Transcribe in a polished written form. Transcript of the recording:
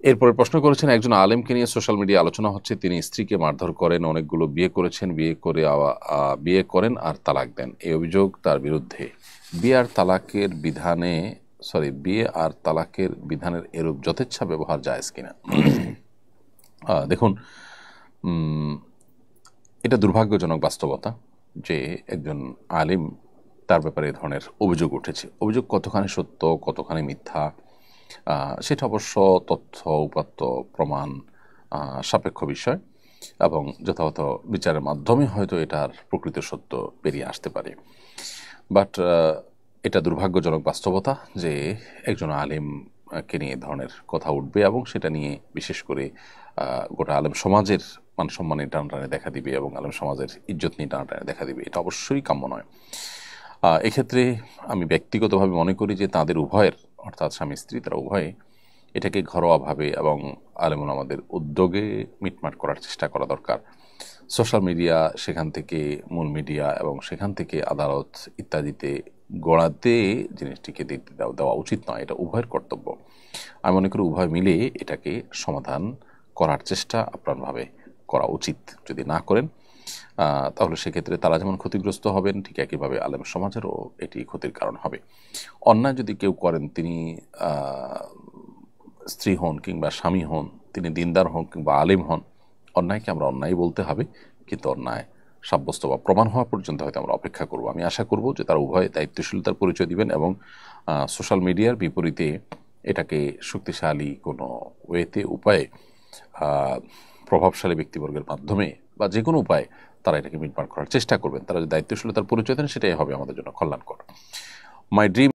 এরপরে প্রশ্ন করেছেন, একজন আলেমকে নিয়ে সোশ্যাল মিডিয়া আলোচনা হচ্ছে, তিনি স্ত্রীকে মারধর করেন, অনেকগুলো বিয়ে করেছেন, বিয়ে করেন আর তালাক দেন। এই অভিযোগ তার বিরুদ্ধে। বিয়ে আর তালাকের বিধানের এরূপ যথেচ্ছা ব্যবহার জায়েজ কিনা? দেখুন, এটা দুর্ভাগ্যজনক বাস্তবতা যে একজন আলিম, তার ব্যাপারে এ ধরনের অভিযোগ উঠেছে। অভিযোগ কতখানি সত্য, কতখানি মিথ্যা, সেটা অবশ্য তথ্য উপাত্ত প্রমাণ সাপেক্ষ বিষয়, এবং যথাযথ বিচারের মাধ্যমে হয়তো এটার প্রকৃত সত্য বেরিয়ে আসতে পারে। বাট এটা দুর্ভাগ্যজনক বাস্তবতা যে একজন আলিমকে নিয়ে ধরনের কথা উঠবে এবং সেটা নিয়ে বিশেষ করে গোটা আলেম সমাজের মান সম্মানে টানাটানি দেখা দিবে এবং আলেম সমাজের ইজ্জত নিয়ে টানাটানি দেখা দিবে। এটা অবশ্যই কাম্য নয়। এক্ষেত্রে আমি ব্যক্তিগতভাবে মনে করি যে তাদের উভয়ের, অর্থাৎ স্বামী স্ত্রী, তারা উভয়ে এটাকে ঘরোয়াভাবে এবং আলেমুল আমাদের উদ্যোগে মিটমাট করার চেষ্টা করা দরকার। সোশ্যাল মিডিয়া, সেখান থেকে মূল মিডিয়া এবং সেখান থেকে আদালত ইত্যাদিতে গড়াতে জিনিসটিকে দেখতে দেওয়া উচিত নয়। এটা উভয়ের কর্তব্য। আমি মনে করি উভয় মিলে এটাকে সমাধান করার চেষ্টা আপ্রাণভাবে করা উচিত। যদি না করেন তাহলে সেক্ষেত্রে তারা যেমন ক্ষতিগ্রস্ত হবেন, ঠিক একইভাবে আলেম সমাজেরও এটি ক্ষতির কারণ হবে। অন্যায় যদি কেউ করেন, তিনি স্ত্রী হন কিংবা স্বামী হন, তিনি দিনদার হন কিংবা আলিম হন, অন্যায়কে আমরা অন্যায় বলতে হবে, কিন্তু অন্যায় সাব্যস্ত বা প্রমাণ হওয়া পর্যন্ত হয়তো আমরা অপেক্ষা করব। আমি আশা করব যে তারা উভয় দায়িত্বশীলতার পরিচয় দিবেন এবং সোশ্যাল মিডিয়ার বিপরীতে এটাকে শক্তিশালী কোনো উপায়ে প্রভাবশালী ব্যক্তিবর্গের মাধ্যমে বা যে কোনো উপায়ে তারা এটাকে মিটমাট করার চেষ্টা করবেন। তারা যে দায়িত্বশীলতার পরিচয় দেন, সেটাই হবে আমাদের জন্য কল্যাণকর। My dream